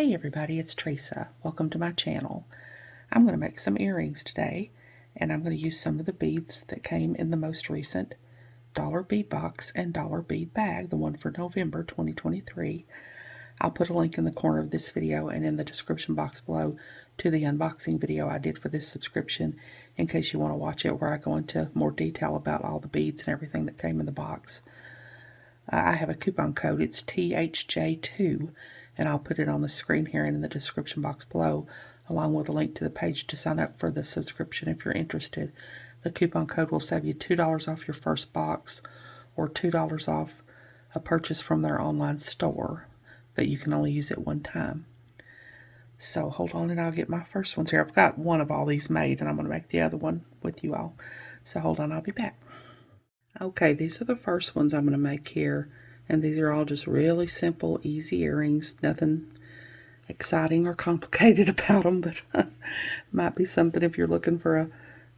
Hey everybody, it's Teresa. Welcome to my channel. I'm going to make some earrings today, and I'm going to use some of the beads that came in the most recent dollar bead box and dollar bead bag, the one for November 2023. I'll put a link in the corner of this video and in the description box below to the unboxing video I did for this subscription in case you want to watch it, where I go into more detail about all the beads and everything that came in the box. I have a coupon code. It's THJ2, and I'll put it on the screen here and in the description box below, along with a link to the page to sign up for the subscription if you're interested. The coupon code will save you $2 off your first box, or $2 off a purchase from their online store, but you can only use it one time. So hold on and I'll get my first ones here. I've got one of all these made, and I'm going to make the other one with you all. So hold on, I'll be back. Okay, these are the first ones I'm going to make here, and these are all just really simple, easy earrings. Nothing exciting or complicated about them, but might be something if you're looking for a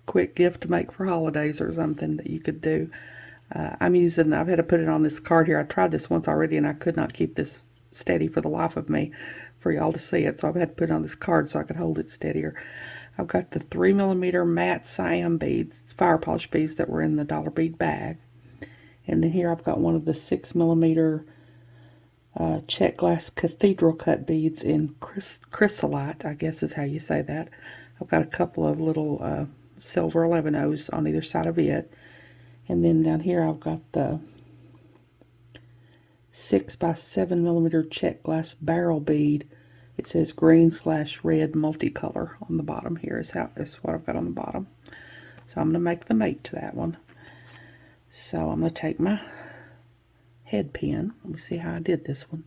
quick gift to make for holidays or something that you could do. I've had to put it on this card here. I tried this once already, and I could not keep this steady for the life of me for y'all to see it, so I've had to put it on this card so I could hold it steadier. I've got the 3mm matte cyan beads, fire polish beads that were in the dollar bead bag. And then here I've got one of the 6mm check glass cathedral cut beads in chrysolite, I guess is how you say that. I've got a couple of little silver 11-0s on either side of it. And then down here I've got the 6x7mm check glass barrel bead. It says green/red multicolor on the bottom here is what I've got on the bottom. So I'm going to make the mate to that one. So I'm going to take my head pin, let me see how I did this one,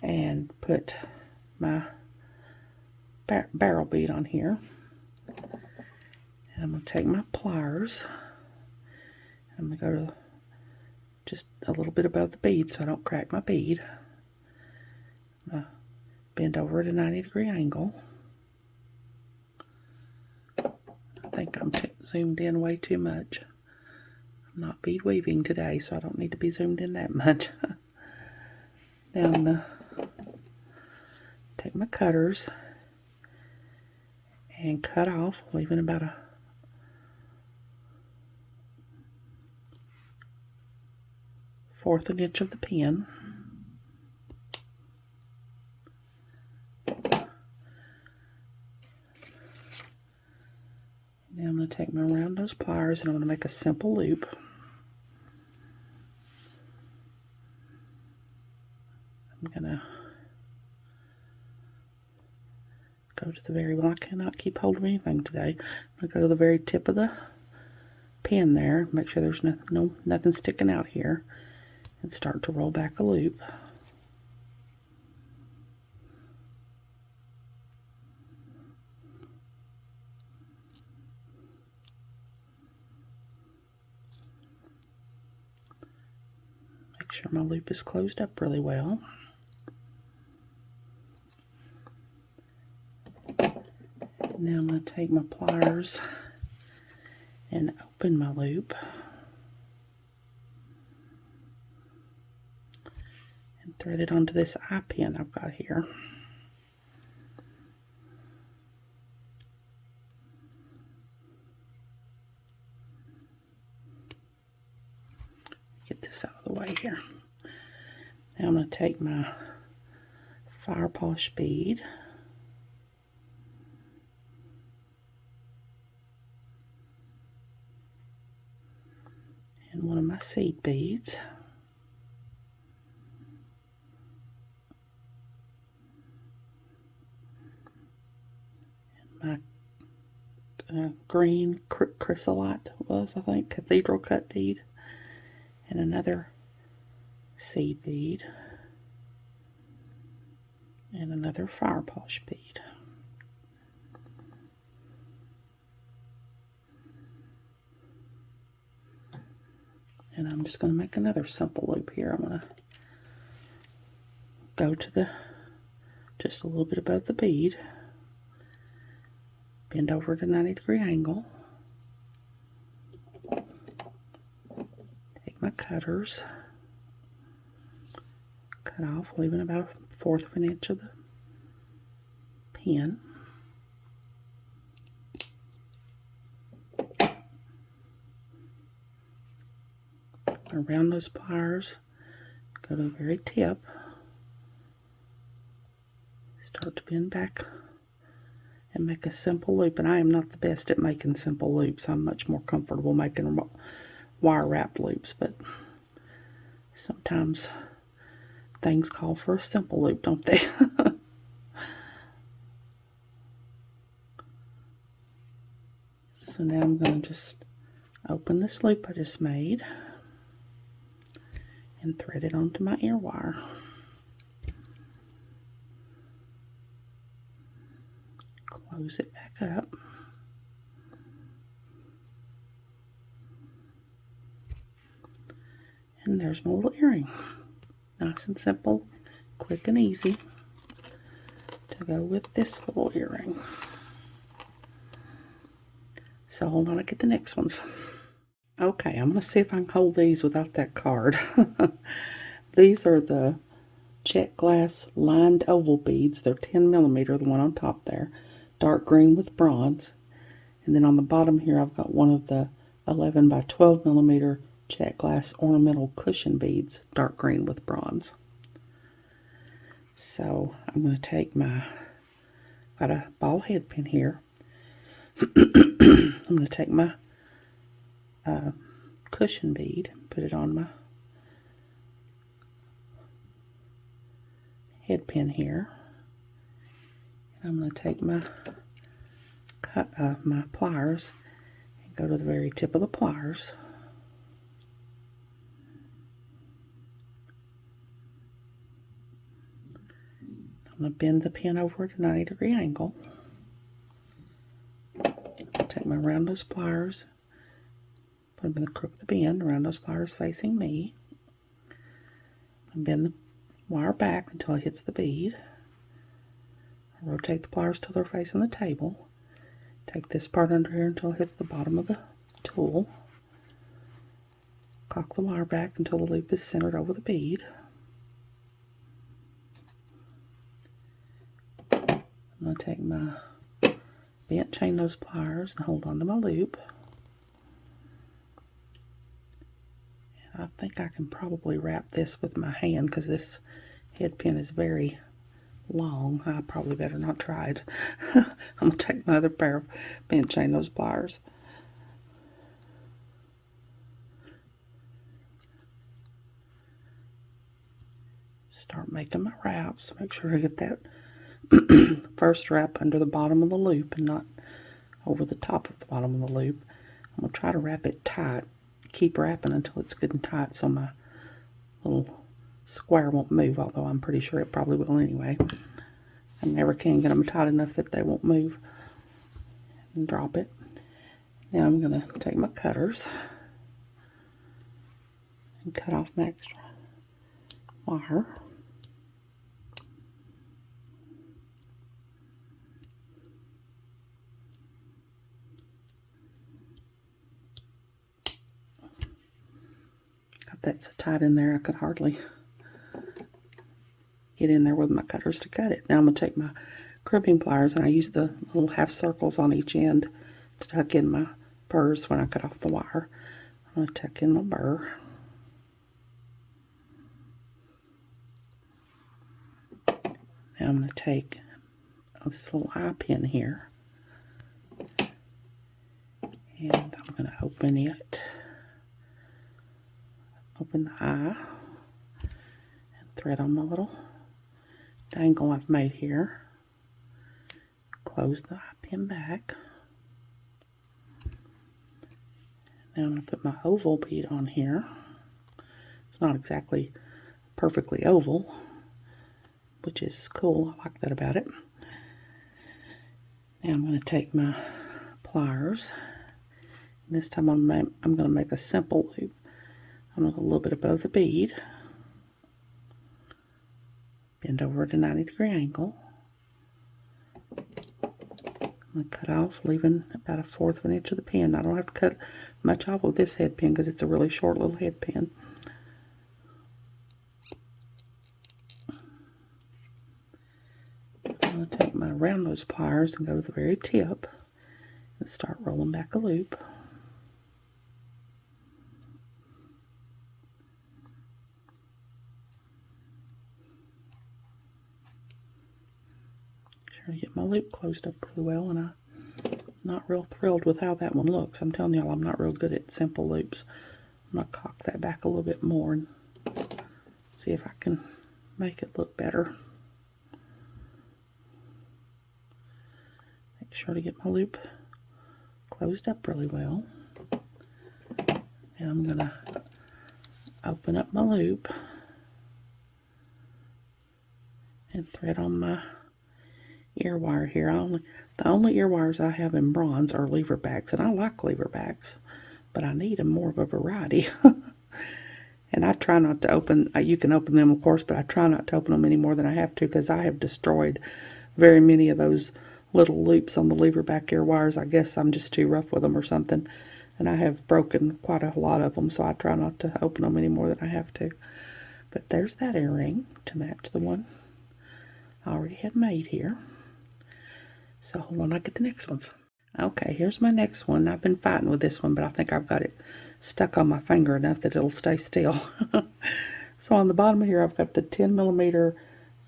and put my barrel bead on here. And I'm going to take my pliers, and I'm going to go to just a little bit above the bead so I don't crack my bead. I'm going to bend over at a 90-degree angle. I think I'm zoomed in way too much. I'm not bead weaving today, so I don't need to be zoomed in that much. Now I'm going to take my cutters and cut off, leaving about a fourth of an inch of the pin. Now I'm going to take my round nose pliers and I'm going to make a simple loop. I'm going to go to the very, well, I cannot keep hold of anything today. I'm going to go to the very tip of the pin there, make sure there's nothing sticking out here, and start to roll back a loop. Make sure my loop is closed up really well. Now I'm going to take my pliers and open my loop and thread it onto this eye pin I've got here. Get this out of the way here. Now I'm going to take my fire polish bead and one of my seed beads, and my green chrysolite I think, cathedral cut bead, and another seed bead, and another fire polish bead. And I'm just going to make another simple loop here. I'm going to go to just a little bit above the bead, bend over at a 90-degree angle, take my cutters, cut off, leaving about a fourth of an inch of the pin. Around those pliers, go to the very tip, start to bend back and make a simple loop. And I am not the best at making simple loops. I'm much more comfortable making wire wrapped loops, but sometimes things call for a simple loop, don't they? So now I'm going to just open this loop I just made and thread it onto my ear wire. Close it back up. And there's my little earring. Nice and simple, quick and easy to go with this little earring. So hold on, I get the next ones. Okay, I'm going to see if I can hold these without that card. These are the check glass lined oval beads. They're 10 millimeter, the one on top there. Dark green with bronze. And then on the bottom here, I've got one of the 11 by 12 millimeter check glass ornamental cushion beads, dark green with bronze. So I'm going to take got a ball head pin here. I'm going to take my cushion bead, put it on my head pin here. And I'm going to take my my pliers and go to the very tip of the pliers. I'm going to bend the pin over at a 90-degree angle. Take my round nose pliers, put them in the crook of the bend, round nose pliers facing me, and bend the wire back until it hits the bead. Rotate the pliers till they're facing the table. Take this part under here until it hits the bottom of the tool. Cock the wire back until the loop is centered over the bead. I'm going to take my bent chain nose pliers and hold on to my loop. And I think I can probably wrap this with my hand because this head pin is very long. I probably better not try it. I'm going to take my other pair of bent chain nose pliers. Start making my wraps. Make sure I get that first wrap under the bottom of the loop and not over the top of the bottom of the loop. I'm going to try to wrap it tight. Keep wrapping until it's good and tight so my little square won't move, although I'm pretty sure it probably will anyway. I never can get them tight enough that they won't move. And drop it. Now I'm going to take my cutters and cut off my extra wire. That's so tight in there I could hardly get in there with my cutters to cut it. Now I'm going to take my crimping pliers and I use the little half circles on each end to tuck in my burrs when I cut off the wire. I'm going to tuck in my burr. Now I'm going to take this little eye pin here and I'm going to open it. Open the eye and thread on my little dangle I've made here. Close the eye pin back. Now I'm going to put my oval bead on here. It's not exactly perfectly oval, which is cool. I like that about it. Now I'm going to take my pliers. And this time I'm going to make a simple loop. I'm going to go a little bit above the bead, bend over at a 90-degree angle. I'm going to cut off, leaving about 1/4 of an inch of the pin. I don't have to cut much off with this head pin because it's a really short little head pin. I'm going to take my round nose those pliers and go to the very tip and start rolling back a loop. Try to get my loop closed up really well, and I'm not real thrilled with how that one looks. I'm telling y'all, I'm not real good at simple loops. I'm going to cock that back a little bit more and see if I can make it look better. Make sure to get my loop closed up really well. And I'm going to open up my loop and thread on my ear wire here. The only ear wires I have in bronze are lever backs, and I like lever backs, but I need them more of a variety. And I try not to open, you can open them of course, but I try not to open them any more than I have to, because I have destroyed very many of those little loops on the lever back ear wires. I guess I'm just too rough with them or something, and I have broken quite a lot of them, so I try not to open them any more than I have to. But there's that earring to match the one I already had made here. So hold on, I'll get the next ones. Okay, here's my next one. I've been fighting with this one, but I think I've got it stuck on my finger enough that it'll stay still. So on the bottom here, I've got the 10mm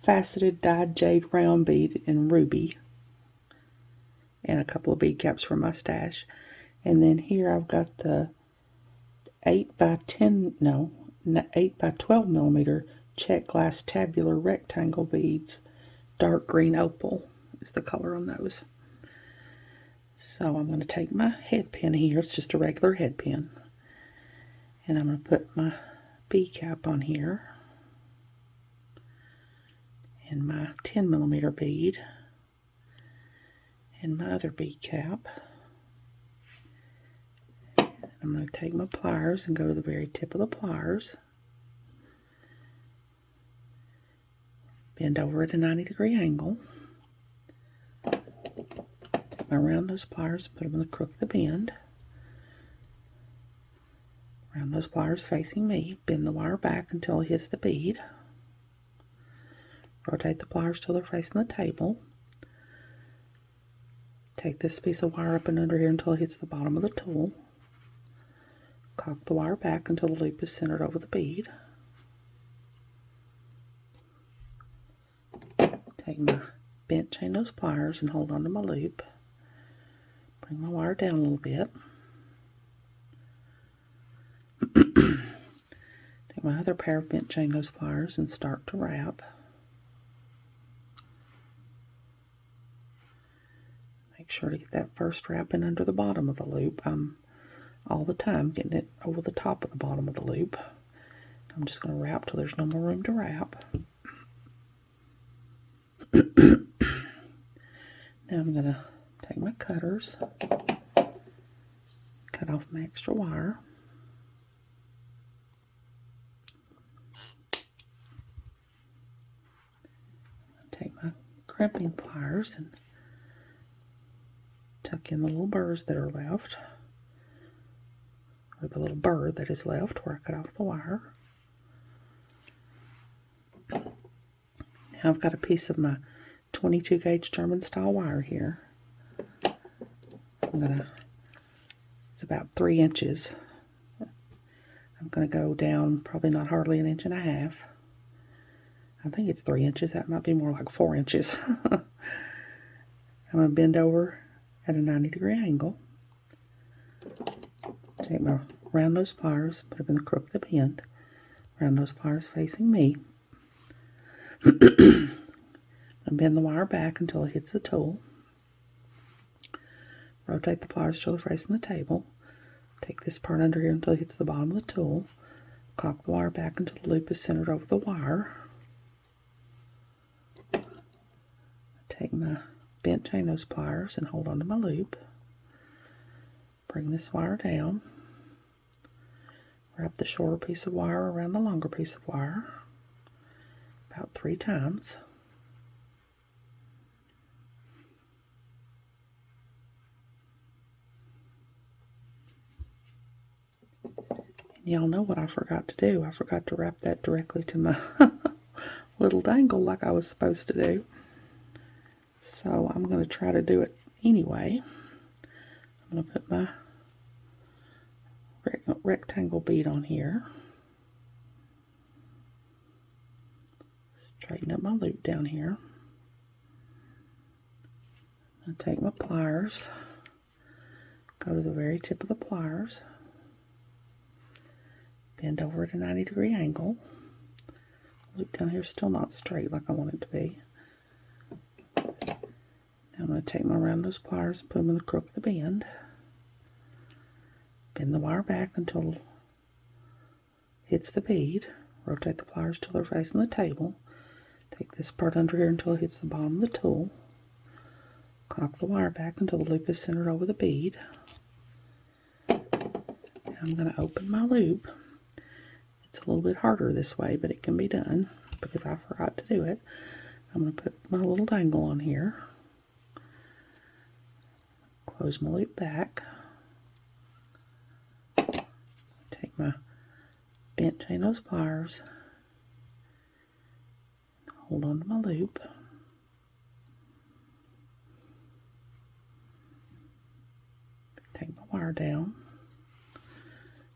faceted dyed jade round bead in ruby, and a couple of bead caps for my stash. And then here I've got the 8x12mm check glass tabular rectangle beads. Dark green opal is the color on those. So I'm going to take my head pin here. It's just a regular head pin. And I'm going to put my bead cap on here. And my 10mm bead. And my other bead cap. And I'm going to take my pliers and go to the very tip of the pliers. Bend over at a 90-degree angle. Around those pliers, put them in the crook of the bend. Around those pliers facing me, bend the wire back until it hits the bead. Rotate the pliers till they're facing the table. Take this piece of wire up and under here until it hits the bottom of the tool. Cock the wire back until the loop is centered over the bead. Take my bent chain nose pliers and hold onto my loop. Bring my wire down a little bit. Take my other pair of bent chain nose pliers and start to wrap. Make sure to get that first wrap in under the bottom of the loop. I'm all the time getting it over the top of the bottom of the loop. I'm just going to wrap till there's no more room to wrap. Now I'm going to take my cutters, cut off my extra wire. Take my crimping pliers and tuck in the little burrs that are left, or the little burr that is left where I cut off the wire. Now I've got a piece of my 22 gauge German style wire here. It's about 3 inches. I'm going to go down probably not hardly 1.5 inches. I think it's 3 inches. That might be more like 4 inches. I'm going to bend over at a 90-degree angle. Take my round nose pliers, put them in the crook of the bend. Round nose pliers facing me. And bend the wire back until it hits the tool. Rotate the pliers till they're facing the table. Take this part under here until it hits the bottom of the tool. Cock the wire back until the loop is centered over the wire. Take my bent chain nose pliers and hold onto my loop. Bring this wire down. Wrap the shorter piece of wire around the longer piece of wire about 3 times. Y'all know what I forgot to do. I forgot to wrap that directly to my little dangle like I was supposed to do. So I'm going to try to do it anyway. I'm going to put my rectangle bead on here. Straighten up my loop down here. I'm going to take my pliers, go to the very tip of the pliers, bend over at a 90-degree angle. Loop down here is still not straight like I want it to be. Now I'm going to take my round nose pliers and put them in the crook of the bend. Bend the wire back until it hits the bead. Rotate the pliers till they're facing the table. Take this part under here until it hits the bottom of the tool. Cock the wire back until the loop is centered over the bead. Now I'm going to open my loop. It's a little bit harder this way, but it can be done because I forgot to do it. I'm going to put my little dangle on here. Close my loop back. Take my bent chain nose pliers. Hold on to my loop. Take my wire down.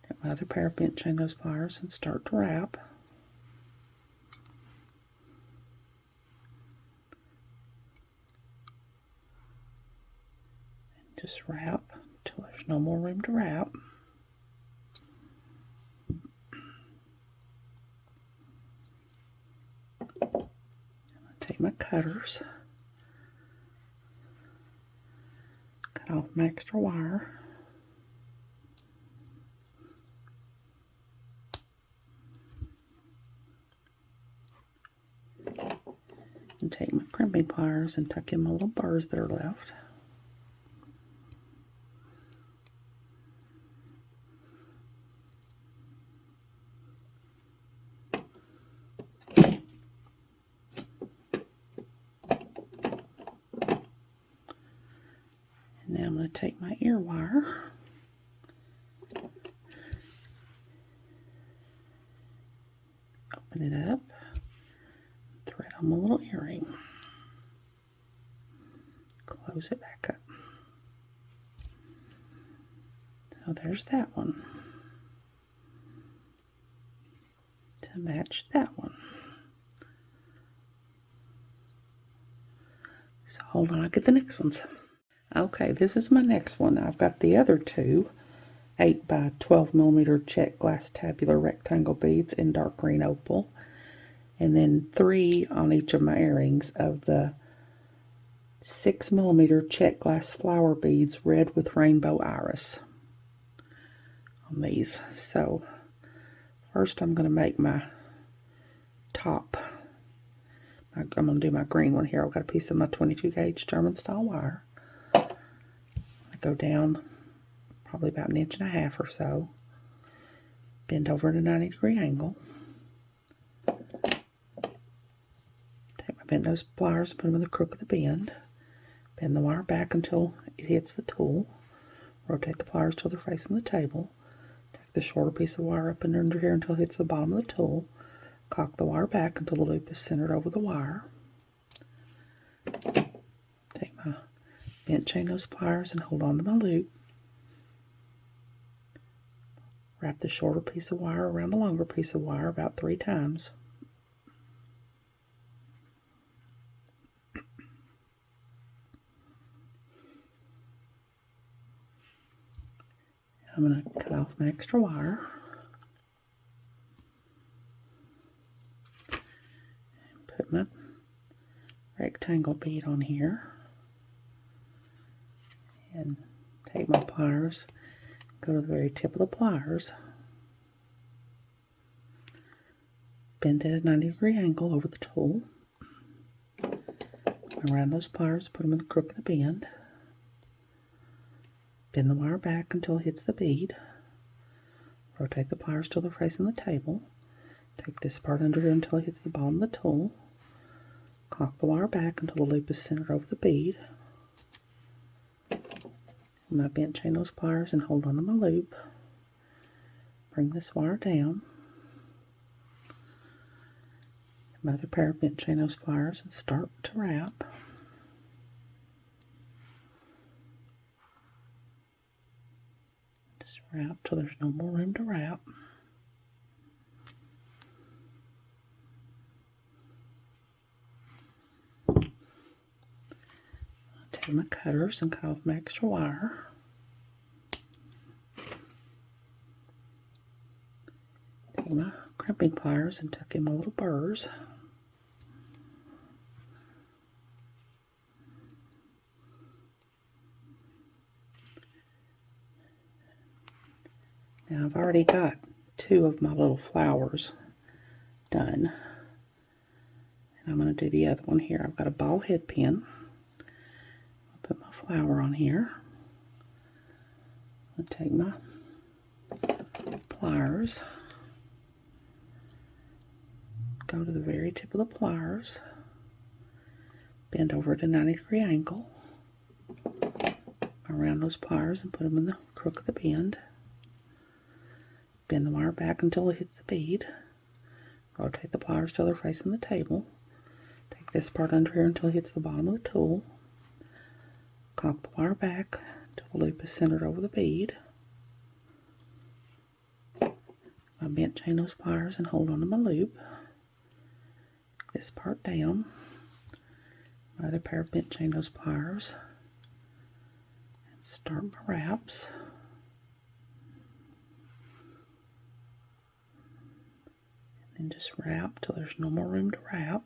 Take my other pair of bent chain nose pliers and start to wrap. And just wrap until there's no more room to wrap. Take my cutters, cut off my extra wire, and take my crimping pliers and tuck in my little burrs that are left. Now I'm going to take my ear wire, open it up, thread on my little earring, close it back up. So there's that one to match that one. So hold on, I'll get the next ones. Okay, this is my next one. I've got the other two 8 by 12 millimeter check glass tabular rectangle beads in dark green opal, and then 3 on each of my earrings of the 6 millimeter check glass flower beads red with rainbow iris on these. So first I'm going to make my top. I'm going to do my green one here. I've got a piece of my 22 gauge German style wire. Go down probably about 1.5 inches or so, bend over at a 90-degree angle, take my bent nose pliers, put them in the crook of the bend the wire back until it hits the tool, rotate the pliers till they're facing the table, take the shorter piece of wire up and under here until it hits the bottom of the tool, cock the wire back until the loop is centered over the wire, take my bent chain nose pliers and hold on to my loop. Wrap the shorter piece of wire around the longer piece of wire about 3 times. I'm going to cut off my extra wire. And put my rectangle bead on here. And take my pliers, go to the very tip of the pliers, bend at a 90-degree angle over the tool, around those pliers, put them in the crook of the bend the wire back until it hits the bead, rotate the pliers till they're facing the table, take this part under here until it hits the bottom of the tool, cock the wire back until the loop is centered over the bead, my bent chain nose pliers and hold on to my loop. Bring this wire down. My other pair of bent chain nose pliers and start to wrap. Just wrap till there's no more room to wrap. Take my cutters and cut off my extra wire. Take my crimping pliers and tuck in my little burrs. Now I've already got 2 of my little flowers done. And I'm going to do the other one here. I've got a ball head pin. I'll put my flower on here. I'll take my pliers. Go to the very tip of the pliers. Bend over at a 90-degree angle. Around those pliers and put them in the crook of the bend. Bend the wire back until it hits the bead. Rotate the pliers till they're facing the table. Take this part under here until it hits the bottom of the tool. Cock the wire back until the loop is centered over the bead. I bent chain those pliers and hold on to my loop. This part down. My other pair of bent chain those pliers. And start my wraps. And just wrap till there's no more room to wrap.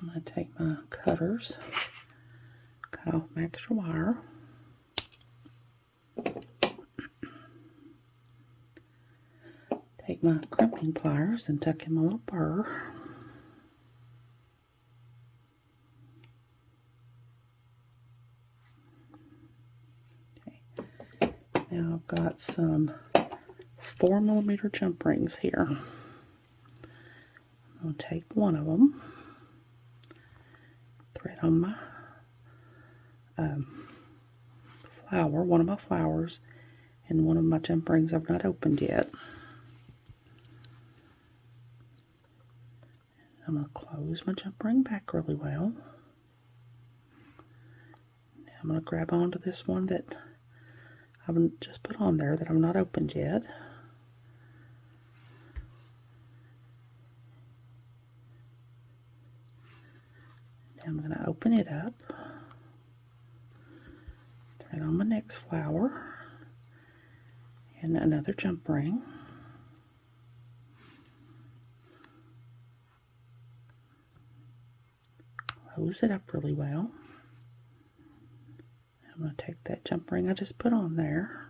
I'm going to take my cutters, cut off my extra wire. Take my crimping pliers and tuck in my little burr. Now I've got some 4mm jump rings here. I'm going to take one of them, thread on my flower, one of my flowers, and one of my jump rings I've not opened yet. I'm going to close my jump ring back really well. Now I'm going to grab onto this one that I've just put on there that I've not opened yet. Now I'm going to open it up, thread on my next flower, and another jump ring. Close it up really well. I'm going to take that jump ring I just put on there,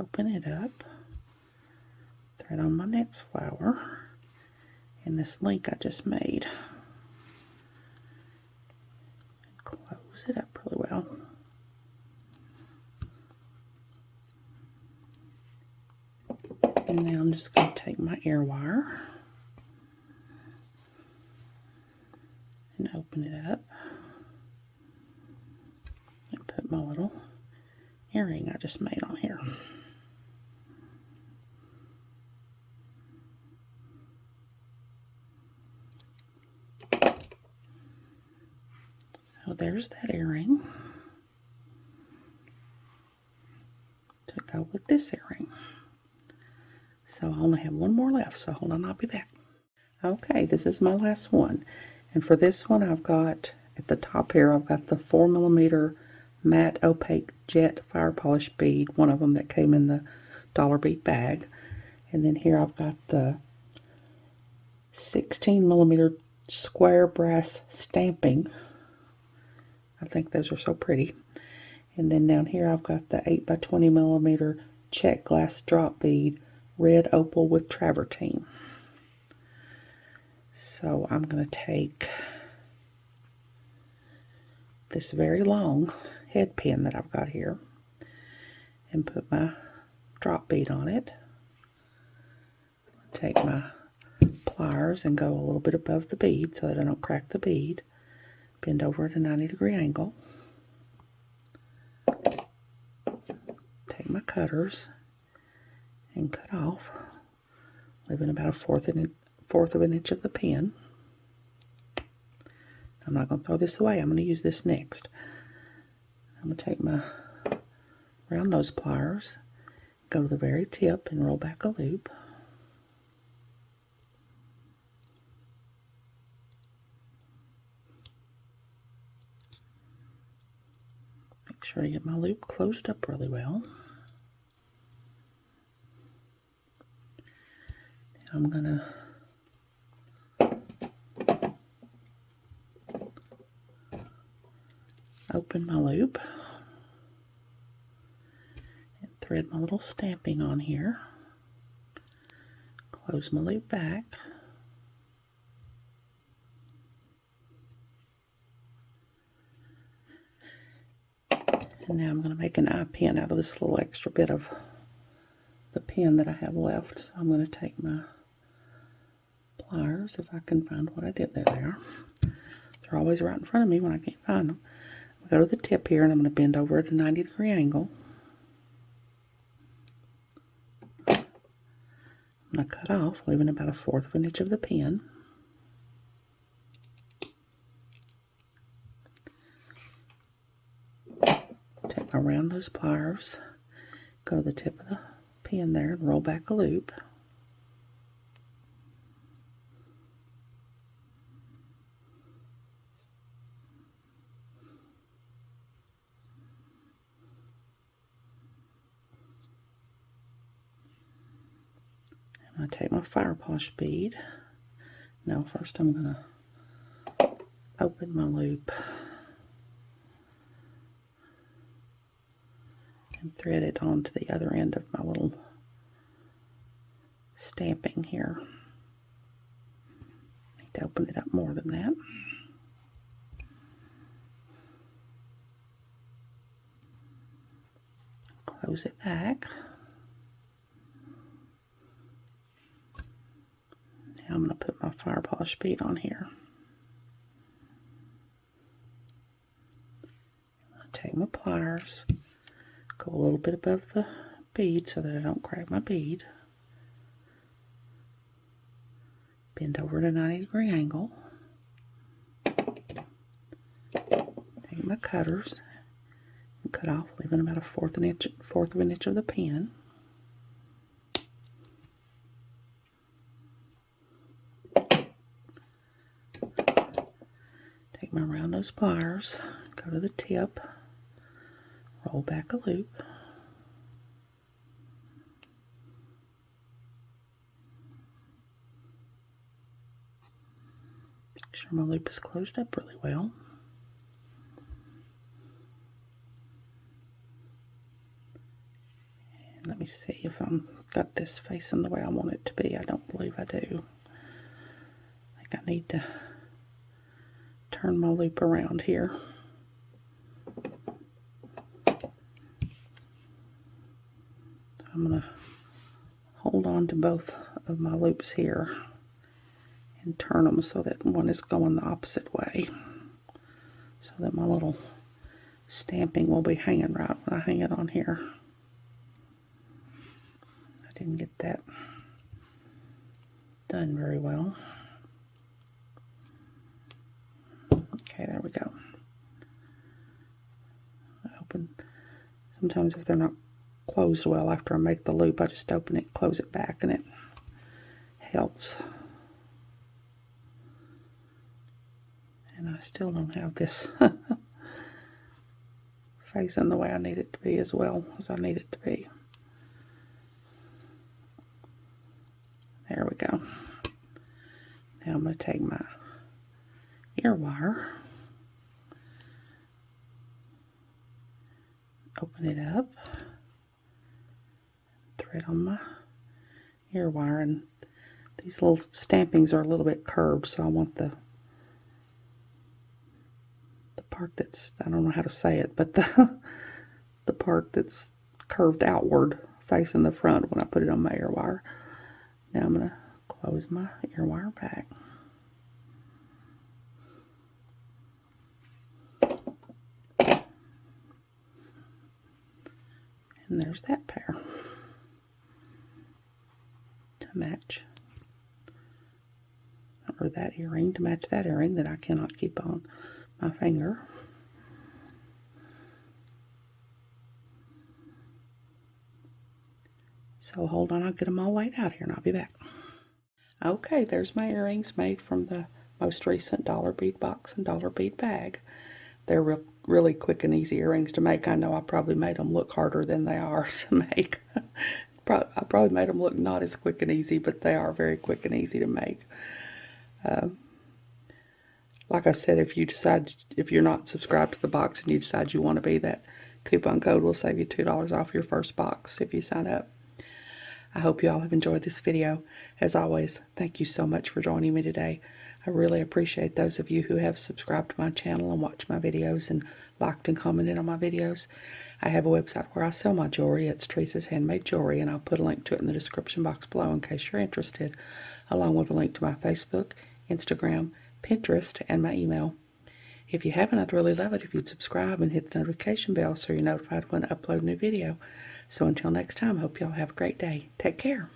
open it up, thread on my next flower, and this link I just made. Close it up really well. And now I'm just going to take my ear wire and open it up and put my little earring I just made on here. So there's that earring to go with this earring. So I only have one more left, so hold on, I'll be back. Okay, this is my last one. And for this one, I've got, at the top here, I've got the 4mm matte opaque jet fire polish bead, one of them that came in the dollar bead bag. And then here I've got the 16mm square brass stamping. I think those are so pretty. And then down here I've got the 8x20mm check glass drop bead, red opal with travertine. So I'm going to take this very long head pin that I've got here and put my drop bead on it. Take my pliers and go a little bit above the bead so that I don't crack the bead. Bend over at a 90-degree angle. Take my cutters and cut off, leaving about a 1/4 of an inch of the pin. I'm not going to throw this away. I'm going to use this next. I'm going to take my round nose pliers, go to the very tip and roll back a loop. Make sure I get my loop closed up really well. Now I'm going to open my loop and thread my little stamping on here. Close my loop back. And now I'm going to make an eye pin out of this little extra bit of the pin that I have left. I'm going to take my pliers, if I can find what I did there. They are. They're always right in front of me when I can't find them. I'm going to go to the tip here and I'm going to bend over at a 90-degree angle. I'm going to cut off, leaving about 1/4 of an inch of the pin. Take my round nose pliers, go to the tip of the pin there and roll back a loop. I'm going to take my fire polish bead. Now first I'm going to open my loop and thread it onto the other end of my little stamping here. Need to open it up more than that. Close it back. Now I'm going to put my fire polish bead on here. Take my pliers, go a little bit above the bead so that I don't crack my bead. Bend over at a 90-degree angle. Take my cutters and cut off, leaving about 1/4 of an inch of the pin. Take my round nose pliers, go to the tip, roll back a loop. Make sure my loop is closed up really well. And let me see if I've got this facing the way I want it to be. I don't believe I do. I think I need to turn my loop around here. I'm going to hold on to both of my loops here and turn them so that one is going the opposite way, so that my little stamping will be hanging right when I hang it on here. I didn't get that done very well. Okay, there we go. I open. Sometimes if they're not closed well after I make the loop, I just open it, close it back, and it helps. And I still don't have this facing the way I need it to be as well as I need it to be. There we go. Now I'm going to take my ear wire, open it up, thread on my ear wire, and these little stampings are a little bit curved, so I want the part that's, I don't know how to say it, but the part that's curved outward facing the front when I put it on my ear wire. Now I'm going to close my ear wire back. And there's that pair to match or that earring to match that earring that I cannot keep on my finger. So hold on, I'll get them all laid out here and I'll be back. Okay, there's my earrings made from the most recent dollar bead box and dollar bead bag. They're really quick and easy earrings to make. I know I probably made them look harder than they are to make. I probably made them look not as quick and easy, but they are very quick and easy to make. Like I said, if you're not subscribed to the box and you decide you want to be, that coupon code will save you $2 off your first box if you sign up. I hope you all have enjoyed this video. As always, thank you so much for joining me today. I really appreciate those of you who have subscribed to my channel and watched my videos and liked and commented on my videos. I have a website where I sell my jewelry. It's Teresa's Handmade Jewelry, and I'll put a link to it in the description box below in case you're interested, along with a link to my Facebook, Instagram, Pinterest, and my email. If you haven't, I'd really love it if you'd subscribe and hit the notification bell so you're notified when I upload a new video. So until next time, I hope y'all have a great day. Take care.